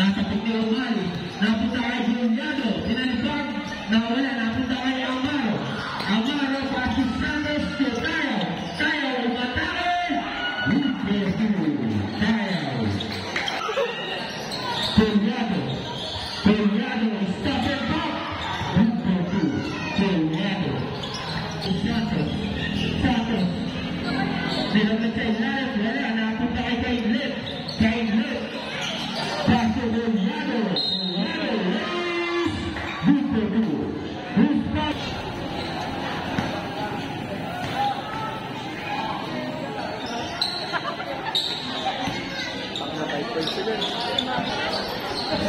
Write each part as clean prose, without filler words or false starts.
nasa Pigil Umali, napunta kay Juliano, pinalibag, nawala, napunta kay Amaro, Amaro, Pasig Santos, Tayo, Tayo, umatake, Tayo, Juliano, Juliano, stop and pop, Juliano, Santos, Santos, nilagay sa ilalim, wala, napunta kay Kainlit, Kainlit, Paso Juliano,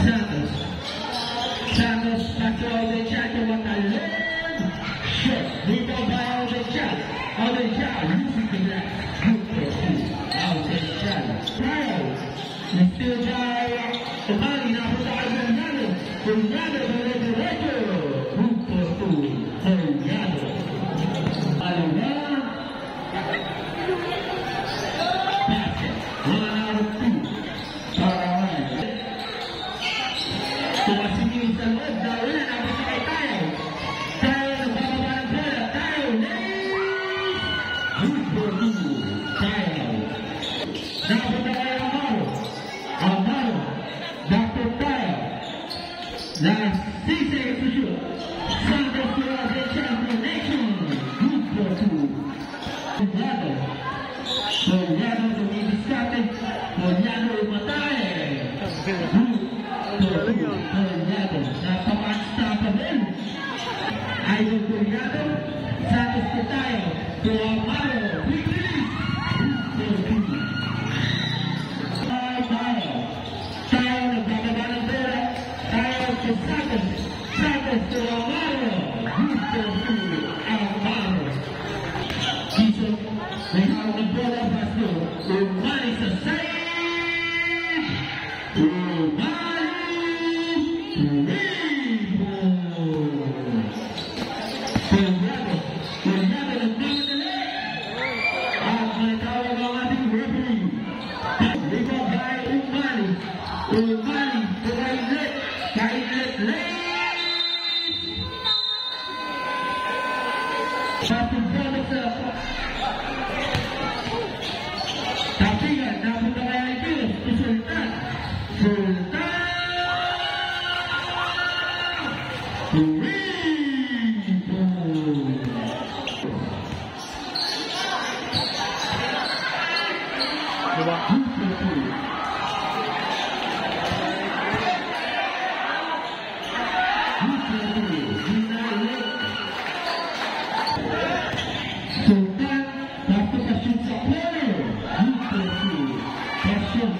Santos, Santos, Paso Aldechato, Matalin, shot, rebound by Aldechato, Aldechato, losing the left, Aldechato, Tayo, still by Umali, napunta kay Juliano, Juliano, diretso, punto 2, Juliano, Aluna, basket, 1 out of 2, Parawan, tumasingin sa loob, nawala, napunta kay Tayo, Tayo, nagbababa ng bola, Tayo, punto 2, Tayo, napunta kay Amaro, Amaro, Dr. Tayo, last 6 seconds to shoot, Santos to the champion, good for 2, Juliano, Juliano to be discarded, Juliano umatay, Juliano, napaka-unstoppable, Idol Juliano, Santos to Tayo, to Amaro, quick release, good for 2, Tayo, nagbababa ng bola, Tayo to Santos, Santos to Amaro, good for 2, Amaro, Jason, may hawak ng bola, Pasto, Umali sa side, Umali, Juliano, Juliano, nagmamadali, at may tawag ang ating referee, rebound by Umali, Umali, Kainlit, Kainlit, Pasig Santos sa Tapingan, napunta kay Aikilos, to Sultan, Sultan, Sultan, basto sa shoot sa corner, question.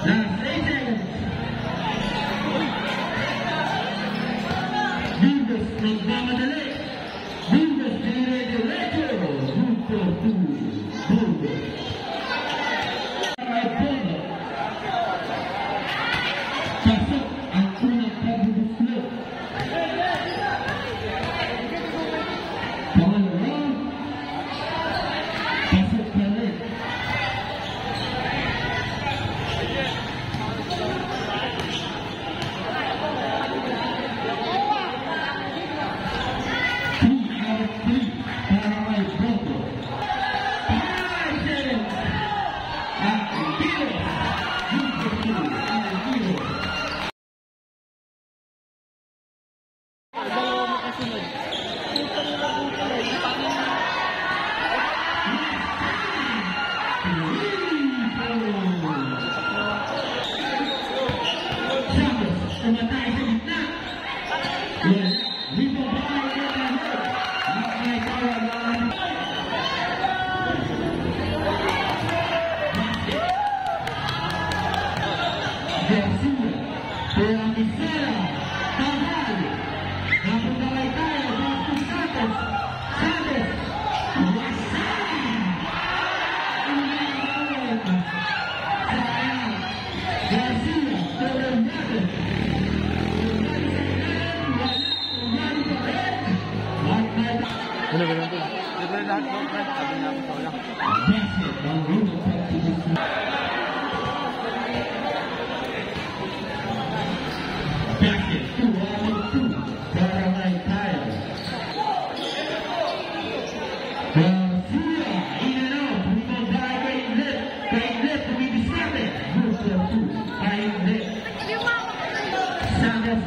Last 8 seconds. Burgos, nagmamadali. Burgos, dire-diretso. Good for 2, Burgos. Pasok ang unang pagbubuslot. Pangalawa, pasok pa rin. Ano ba naman? Libre lahat mo, friend. Sabi na ako lang.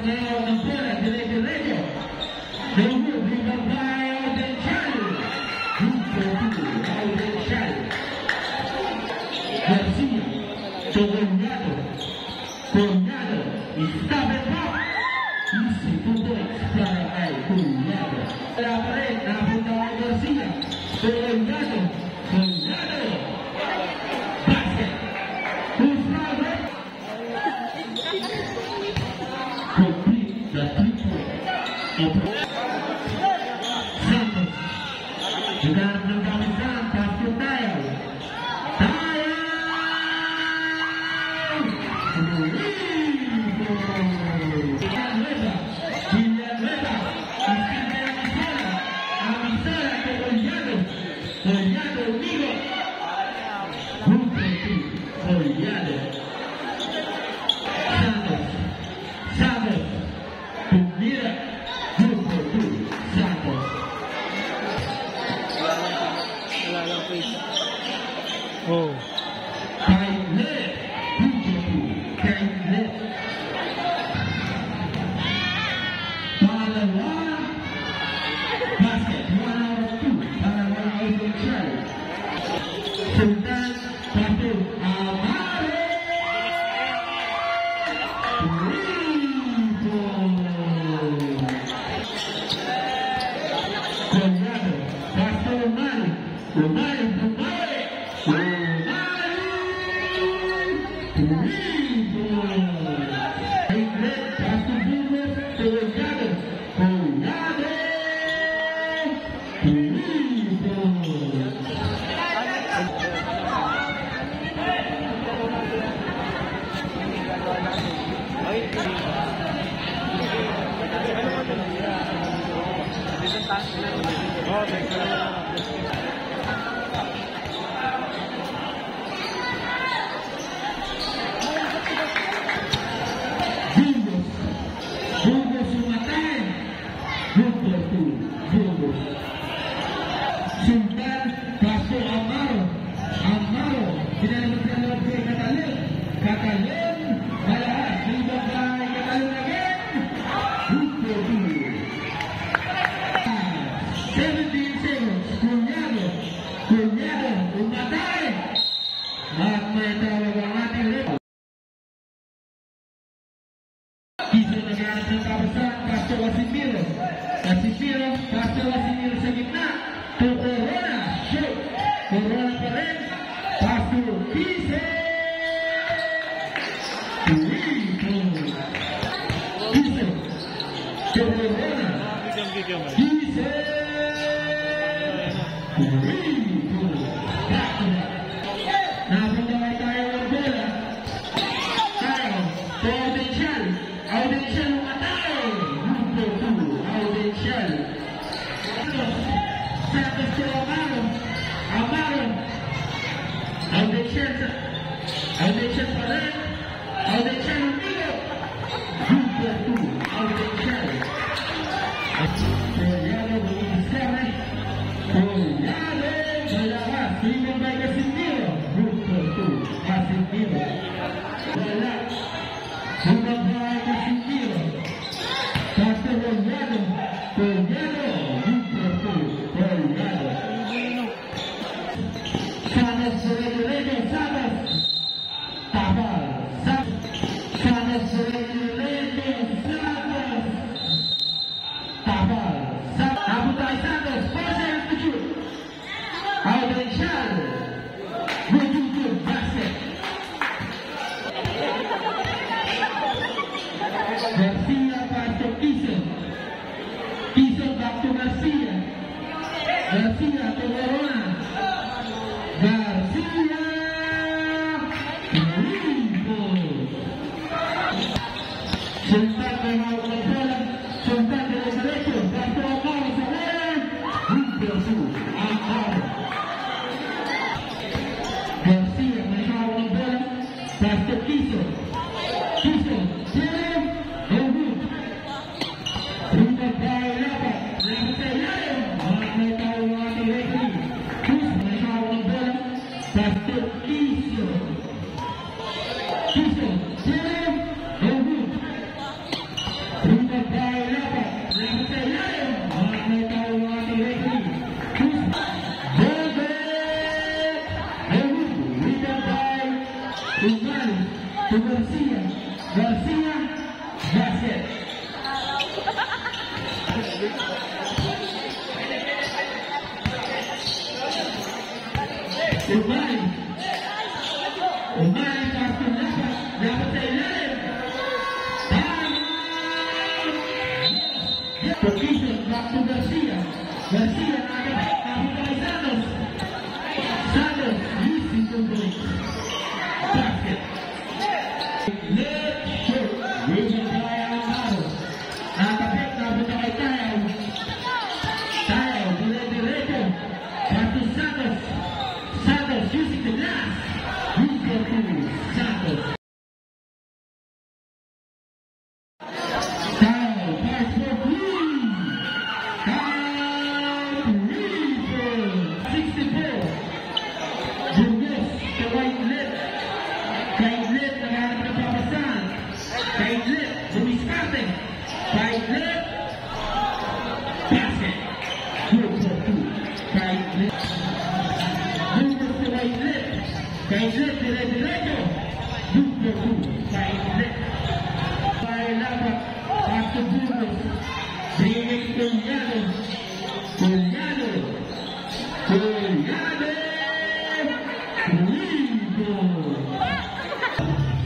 ngayon ng bola, dire-diretso. Nahulog, rebound by Audencial. Audencial. Garcia, to Coronado. Coronado, stop and pop. Easy 2 points para kay Coronado. Wala pa rin, napunta kay Garcia. Coronado, Coronado. Basket. Who's fouled it? Complete the 3-point. Santos. Jugahan ng Kapisan, pass to Tayo. Tayo! Villanueva. Villanueva. Istinta ng Amisara. Amisara to Collado. Collado, Migo. Collado. Santos. Santos. Tumira. Santos. Wala lang face. Oh. Kailet. Kailet. Pangalawa. Basket. 1 out of 2. Pangalawa Audencial. Sultan. Pato. Amare. Collado. Pasto Umari. Umari. Umari. Kailet. Pasto Burgos. Collado. Collado. Burgos sumatay. Burgos. Sultan, Pasto Amaro. Amaro. Pinalaman sa loob kay Catalin. Catalin. Malakas. Rebound by Catalin again. 17 seconds. Cunyado. Umatay. At may tawag ang ating rebound. Kiso naghanap ng kapasan. Pasto Casimiro. Casimiro. Pasto Casimiro sa gitna. To Corona. Shoot. Corona pa rin. Pasto Kiso. Kiso. To Corona. Kiso. Napunta kay tayo ng bola. Tayo. To Audencial. Audencial umatay. Audencial. Santos to Amaro. Amaro. Audencial pa rin. Audencial umigo. Audencial. Collado bumiskarne. Collado. Malakas. Rebound by Casimiro. Casimiro. Wala. Rebound by Casimiro. Pasto Collado. Collado. Santos dire-diretso. Santos. Tabal. Santos dire-diretso. Santos. Tabal. Napunta kay Santos. 4 seconds to shoot. Audencial. Good. Basket. Garcia pasto Kiso. Kiso back to Garcia. Garcia to Corona. Garcia. Sultan may hawak ng bola. Sultan dire-diretso. Pasto Amaro sa bola. Amaro. Garcia may hawak ng bola. Pasto Kiso. Kiso. Zero. No good. Rebound by Lapat. Lapat sa ilalim. May tawag ng ating referee. Kiso may hawak ng bola. Pasto Kiso. Kiso. Zero. No good. to Garcia. Garcia, basket. Umay. Umay, pasok dapat sa ilalim. Position, back to Garcia. Garcia, nakapit kay Santos. Santos, using the break. Basket. Let's shoot. Using kaya ang araw. Nakapit, nakapit kay Tayo. Tayo, dire-direto. Back to Santos. Santos, using the glass. Number 2, Santos.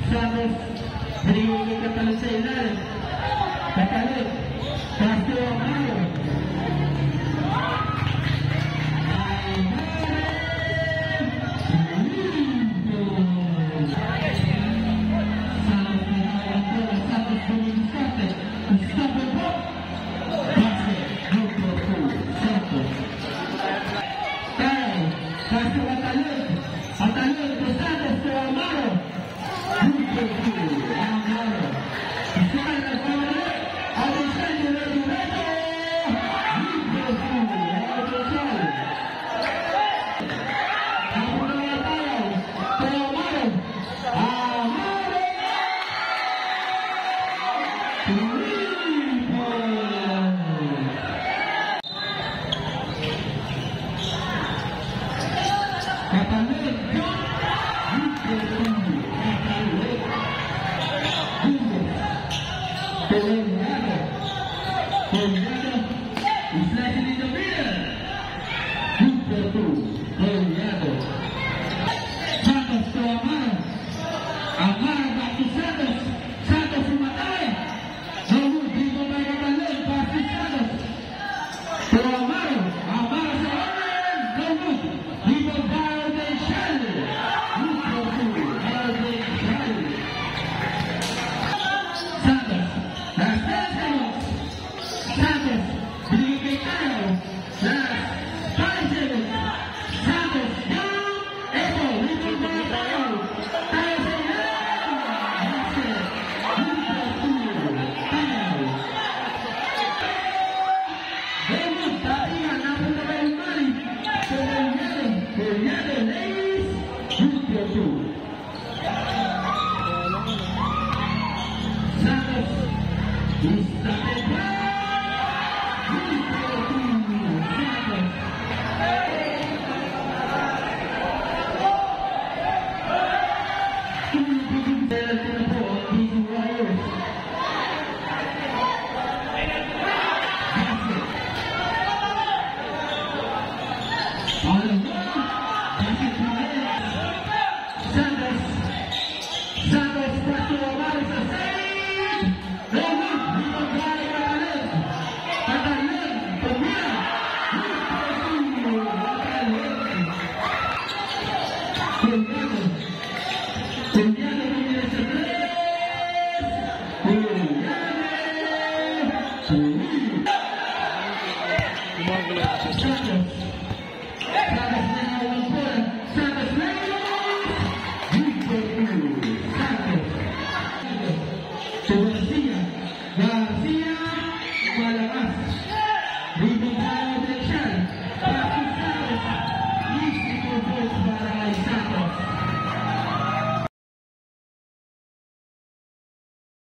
Santos, beri kepala saya kepala Pastor Amaro. Garcia